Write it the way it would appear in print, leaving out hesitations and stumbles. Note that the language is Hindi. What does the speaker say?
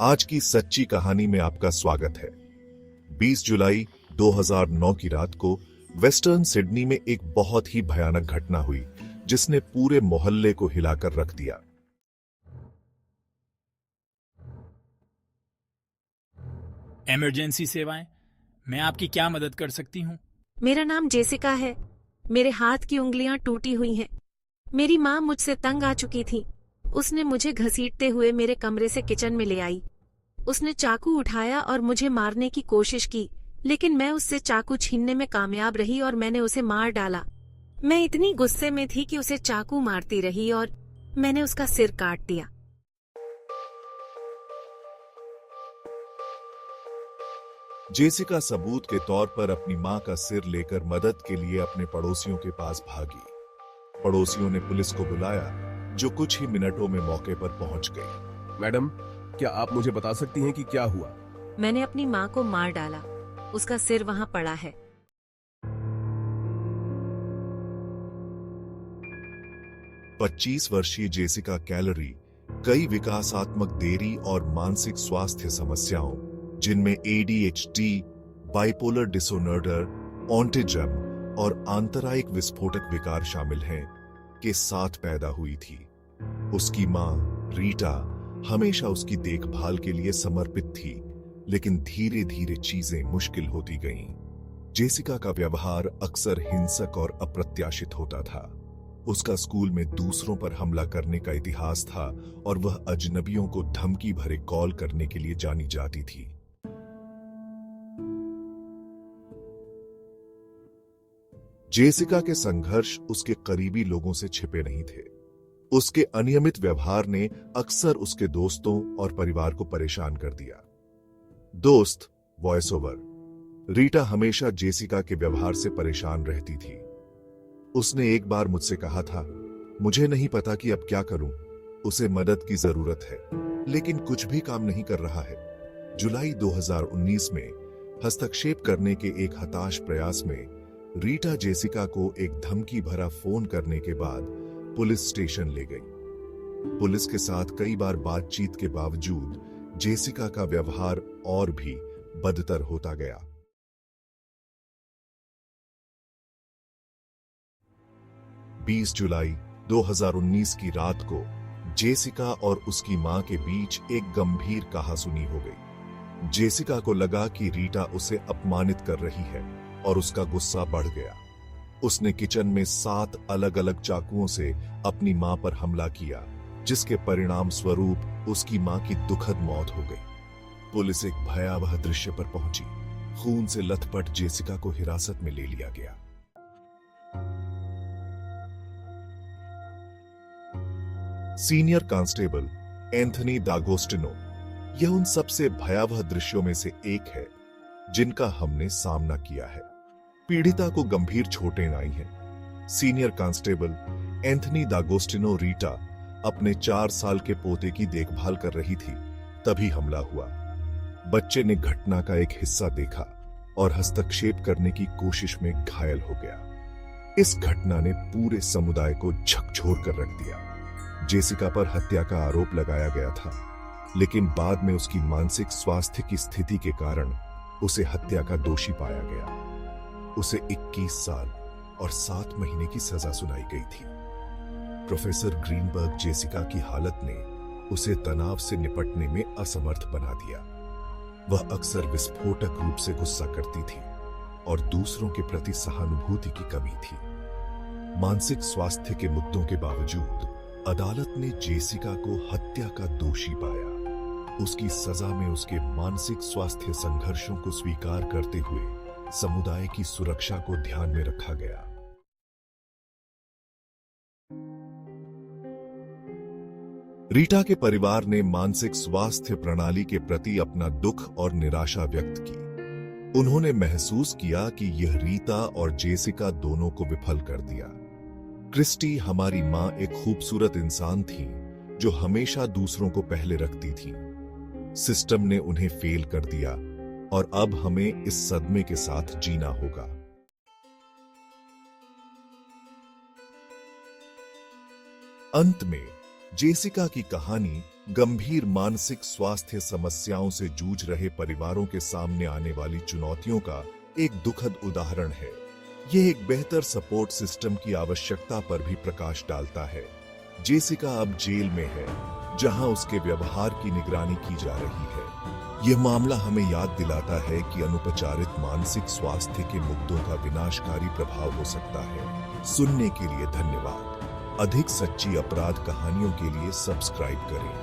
आज की सच्ची कहानी में आपका स्वागत है। 20 जुलाई 2009 की रात को वेस्टर्न सिडनी में एक बहुत ही भयानक घटना हुई जिसने पूरे मोहल्ले को हिलाकर रख दिया। इमरजेंसी सेवाएं, मैं आपकी क्या मदद कर सकती हूँ? मेरा नाम जेसिका है। मेरे हाथ की उंगलियां टूटी हुई हैं। मेरी माँ मुझसे तंग आ चुकी थी। उसने मुझे घसीटते हुए मेरे कमरे से किचन में ले आई। उसने चाकू उठाया और मुझे मारने की कोशिश की, लेकिन मैं उससे चाकू छीनने में कामयाब रही और मैंने उसे मार डाला। मैं इतनी गुस्से में थी कि उसे चाकू मारती रही और मैंने उसका सिर काट दिया। जेसिका सबूत के तौर पर अपनी मां का सिर लेकर मदद के लिए अपने पड़ोसियों के पास भागी। पड़ोसियों ने पुलिस को बुलाया, जो कुछ ही मिनटों में मौके पर पहुंच गई। मैडम, क्या आप मुझे बता सकती हैं कि क्या हुआ? मैंने अपनी माँ को मार डाला। उसका सिर वहां पड़ा है। 25 वर्षीय जेसिका कैलरी कई विकासात्मक देरी और मानसिक स्वास्थ्य समस्याओं, जिनमें ADHD, बाइपोलर डिसऑर्डर, ऑटिज्म और आंतरायिक विस्फोटक विकार शामिल हैं, के साथ पैदा हुई थी। उसकी मां रीटा हमेशा उसकी देखभाल के लिए समर्पित थी, लेकिन धीरे धीरे चीजें मुश्किल होती गईं। जेसिका का व्यवहार अक्सर हिंसक और अप्रत्याशित होता था। उसका स्कूल में दूसरों पर हमला करने का इतिहास था और वह अजनबियों को धमकी भरे कॉल करने के लिए जानी जाती थी। जेसिका के संघर्ष उसके करीबी लोगों से छिपे नहीं थे। उसके अनियमित व्यवहार ने अक्सर उसके दोस्तों और परिवार को परेशान कर दिया। दोस्त वॉइस ओवर। रीटा हमेशा जेसिका के व्यवहार से परेशान रहती थी। उसने एक बार मुझसे कहा था, मुझे नहीं पता कि अब क्या करूं। उसे मदद की जरूरत है, लेकिन कुछ भी काम नहीं कर रहा है। जुलाई 2019 में हस्तक्षेप करने के एक हताश प्रयास में रीटा जेसिका को एक धमकी भरा फोन करने के बाद पुलिस स्टेशन ले गई। पुलिस के साथ कई बार बातचीत के बावजूद जेसिका का व्यवहार और भी बदतर होता गया। 20 जुलाई 2019 की रात को जेसिका और उसकी मां के बीच एक गंभीर कहासुनी हो गई। जेसिका को लगा कि रीटा उसे अपमानित कर रही है और उसका गुस्सा बढ़ गया। उसने किचन में 7 अलग अलग चाकुओं से अपनी मां पर हमला किया, जिसके परिणाम स्वरूप उसकी मां की दुखद मौत हो गई। पुलिस एक भयावह दृश्य पर पहुंची। खून से लथपथ जेसिका को हिरासत में ले लिया गया। सीनियर कांस्टेबल एंथनी दागोस्टिनो यह उन सबसे भयावह दृश्यों में से एक है जिनका हमने सामना किया है। पीड़िता को गंभीर चोटें आई हैं। सीनियर कांस्टेबल एंथनी दागोस्टिनो रीटा अपने 4 साल के पोते की देखभाल कर रही थी, तभी हमला हुआ। बच्चे ने घटना का एक हिस्सा देखा और हस्तक्षेप करने की कोशिश में घायल हो गया। इस घटना ने पूरे समुदाय को झकझोर कर रख दिया। जेसिका पर हत्या का आरोप लगाया गया था, लेकिन बाद में उसकी मानसिक स्वास्थ्य की स्थिति के कारण उसे हत्या का दोषी पाया गया। उसे 21 साल और 7 महीने की सजा सुनाई गई थी। प्रोफेसर ग्रीनबर्ग जेसिका की हालत ने उसे तनाव से निपटने में असमर्थ बना दिया। वह अक्सर विस्फोटक रूप से गुस्सा करती थी और दूसरों के प्रति सहानुभूति की कमी थी। मानसिक स्वास्थ्य के मुद्दों के बावजूद अदालत ने जेसिका को हत्या का दोषी पाया। उसकी सजा में उसके मानसिक स्वास्थ्य संघर्षों को स्वीकार करते हुए समुदाय की सुरक्षा को ध्यान में रखा गया। रीटा के परिवार ने मानसिक स्वास्थ्य प्रणाली के प्रति अपना दुख और निराशा व्यक्त की। उन्होंने महसूस किया कि यह रीटा और जेसिका दोनों को विफल कर दिया। क्रिस्टी हमारी मां एक खूबसूरत इंसान थी जो हमेशा दूसरों को पहले रखती थी। सिस्टम ने उन्हें फेल कर दिया और अब हमें इस सदमे के साथ जीना होगा। अंत में जेसिका की कहानी गंभीर मानसिक स्वास्थ्य समस्याओं से जूझ रहे परिवारों के सामने आने वाली चुनौतियों का एक दुखद उदाहरण है। यह एक बेहतर सपोर्ट सिस्टम की आवश्यकता पर भी प्रकाश डालता है। जेसिका अब जेल में है, जहां उसके व्यवहार की निगरानी की जा रही है। यह मामला हमें याद दिलाता है कि अनुपचारित मानसिक स्वास्थ्य के मुद्दों का विनाशकारी प्रभाव हो सकता है। सुनने के लिए धन्यवाद। अधिक सच्ची अपराध कहानियों के लिए सब्सक्राइब करें।